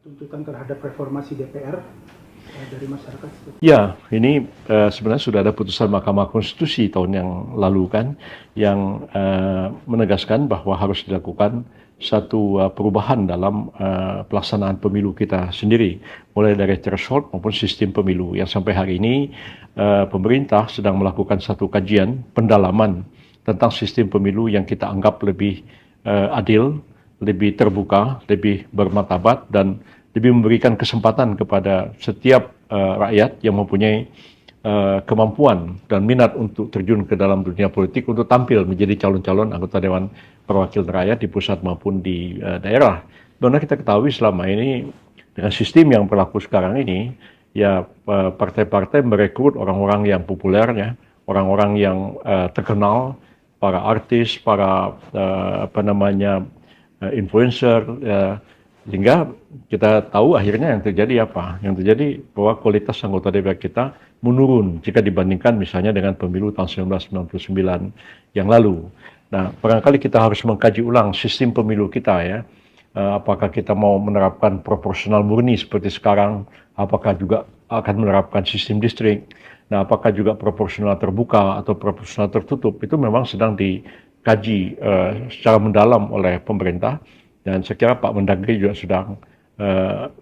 tuntutan terhadap reformasi DPR dari masyarakat? Ya, ini sebenarnya sudah ada putusan Mahkamah Konstitusi tahun yang lalu kan, yang menegaskan bahwa harus dilakukan satu perubahan dalam pelaksanaan pemilu kita sendiri, mulai dari threshold maupun sistem pemilu. Yang sampai hari ini pemerintah sedang melakukan satu kajian pendalaman tentang sistem pemilu yang kita anggap lebih adil, lebih terbuka, lebih bermartabat, dan lebih memberikan kesempatan kepada setiap rakyat yang mempunyai kemampuan dan minat untuk terjun ke dalam dunia politik untuk tampil menjadi calon-calon anggota Dewan Perwakilan Rakyat di pusat maupun di daerah. Karena kita ketahui selama ini dengan sistem yang berlaku sekarang ini, ya partai-partai merekrut orang-orang yang populer, ya, orang-orang yang terkenal, para artis, para influencer, sehingga kita tahu akhirnya yang terjadi apa? Yang terjadi bahwa kualitas anggota DPR kita menurun jika dibandingkan misalnya dengan pemilu tahun 1999 yang lalu. Nah, barangkali kita harus mengkaji ulang sistem pemilu kita, ya. Apakah kita mau menerapkan proporsional murni seperti sekarang? Apakah juga akan menerapkan sistem distrik? Nah, apakah juga proporsional terbuka atau proporsional tertutup? Itu memang sedang dikaji secara mendalam oleh pemerintah. Dan saya kira Pak Mendagri juga sedang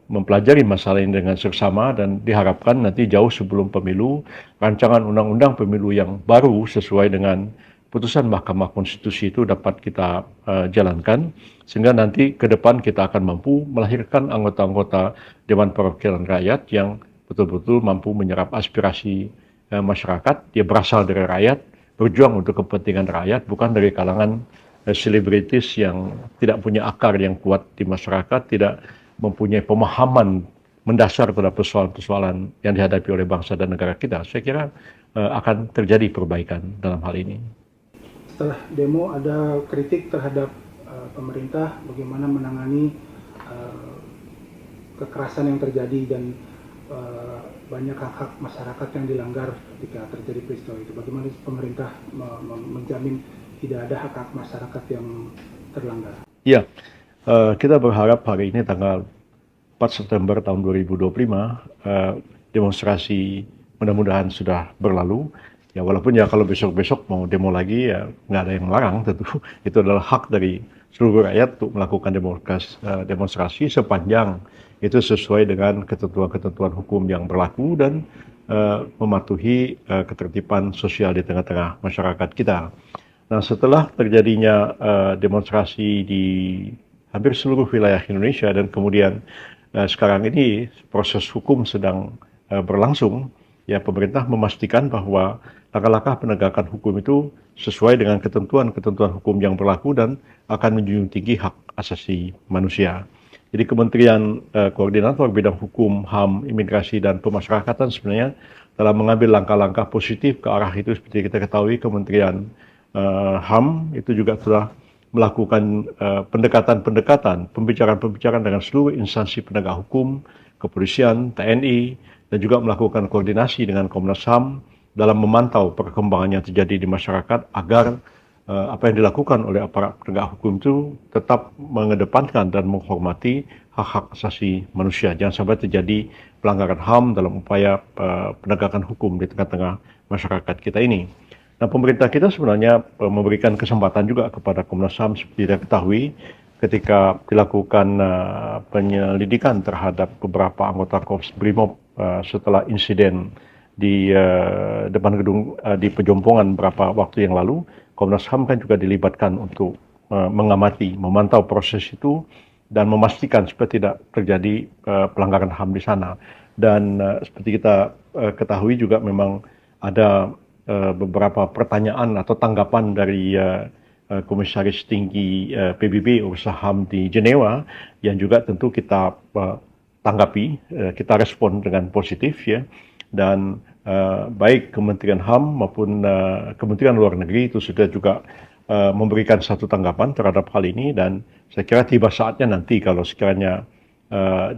mempelajari masalah ini dengan seksama, dan diharapkan nanti jauh sebelum pemilu, rancangan undang-undang pemilu yang baru sesuai dengan putusan Mahkamah Konstitusi itu dapat kita jalankan, sehingga nanti ke depan kita akan mampu melahirkan anggota-anggota Dewan Perwakilan Rakyat yang betul-betul mampu menyerap aspirasi masyarakat. Dia berasal dari rakyat, berjuang untuk kepentingan rakyat, bukan dari kalangan selebritis yang tidak punya akar yang kuat di masyarakat, tidak mempunyai pemahaman mendasar terhadap persoalan-persoalan yang dihadapi oleh bangsa dan negara kita. Saya kira akan terjadi perbaikan dalam hal ini. Setelah demo ada kritik terhadap pemerintah bagaimana menangani kekerasan yang terjadi dan banyak hak-hak masyarakat yang dilanggar ketika terjadi peristiwa itu. Bagaimana pemerintah menjamin tidak ada hak-hak masyarakat yang terlanggar? Ya, kita berharap hari ini tanggal 4 September tahun 2025 demonstrasi mudah-mudahan sudah berlalu. Ya, walaupun ya kalau besok-besok mau demo lagi, ya nggak ada yang melarang tentu. Itu adalah hak dari seluruh rakyat untuk melakukan demonstrasi sepanjang itu sesuai dengan ketentuan-ketentuan hukum yang berlaku dan mematuhi ketertiban sosial di tengah-tengah masyarakat kita. Nah, setelah terjadinya demonstrasi di hampir seluruh wilayah Indonesia dan kemudian sekarang ini proses hukum sedang berlangsung, ya pemerintah memastikan bahwa langkah-langkah penegakan hukum itu sesuai dengan ketentuan-ketentuan hukum yang berlaku dan akan menjunjung tinggi hak asasi manusia. Jadi Kementerian Koordinator Bidang Hukum, HAM, Imigrasi, dan Pemasyarakatan sebenarnya telah mengambil langkah-langkah positif ke arah itu. Seperti kita ketahui, Kementerian HAM itu juga telah melakukan pendekatan-pendekatan, pembicaraan-pembicaraan dengan seluruh instansi penegak hukum, kepolisian, TNI, dan juga melakukan koordinasi dengan Komnas HAM dalam memantau perkembangan yang terjadi di masyarakat agar apa yang dilakukan oleh aparat penegak hukum itu tetap mengedepankan dan menghormati hak-hak asasi manusia. Jangan sampai terjadi pelanggaran HAM dalam upaya penegakan hukum di tengah-tengah masyarakat kita ini. Nah, pemerintah kita sebenarnya memberikan kesempatan juga kepada Komnas HAM seperti kita ketahui ketika dilakukan penyelidikan terhadap beberapa anggota Korps Brimob setelah insiden di depan gedung di Pejompongan beberapa waktu yang lalu. Komnas HAM kan juga dilibatkan untuk mengamati, memantau proses itu dan memastikan supaya tidak terjadi pelanggaran HAM di sana. Dan seperti kita ketahui juga memang ada beberapa pertanyaan atau tanggapan dari Komisaris Tinggi PBB urusan HAM di Jenewa yang juga tentu kita tanggapi, kita respon dengan positif, ya. Dan baik Kementerian HAM maupun Kementerian Luar Negeri itu sudah juga memberikan satu tanggapan terhadap hal ini, dan saya kira tiba saatnya nanti kalau sekiranya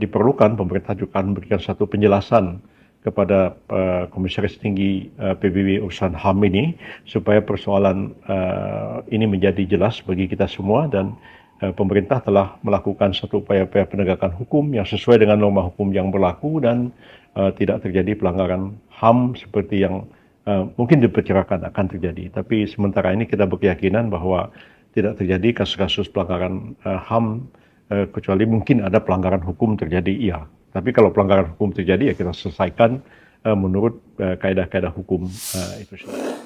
diperlukan, pemerintah juga akan memberikan satu penjelasan kepada Komisaris Tinggi PBB urusan HAM ini supaya persoalan ini menjadi jelas bagi kita semua dan pemerintah telah melakukan satu upaya-upaya penegakan hukum yang sesuai dengan norma hukum yang berlaku dan tidak terjadi pelanggaran HAM seperti yang mungkin diperkirakan akan terjadi. Tapi sementara ini kita berkeyakinan bahwa tidak terjadi kasus-kasus pelanggaran HAM, kecuali mungkin ada pelanggaran hukum terjadi, iya. Tapi kalau pelanggaran hukum terjadi ya kita selesaikan menurut kaedah-kaedah hukum itu sendiri.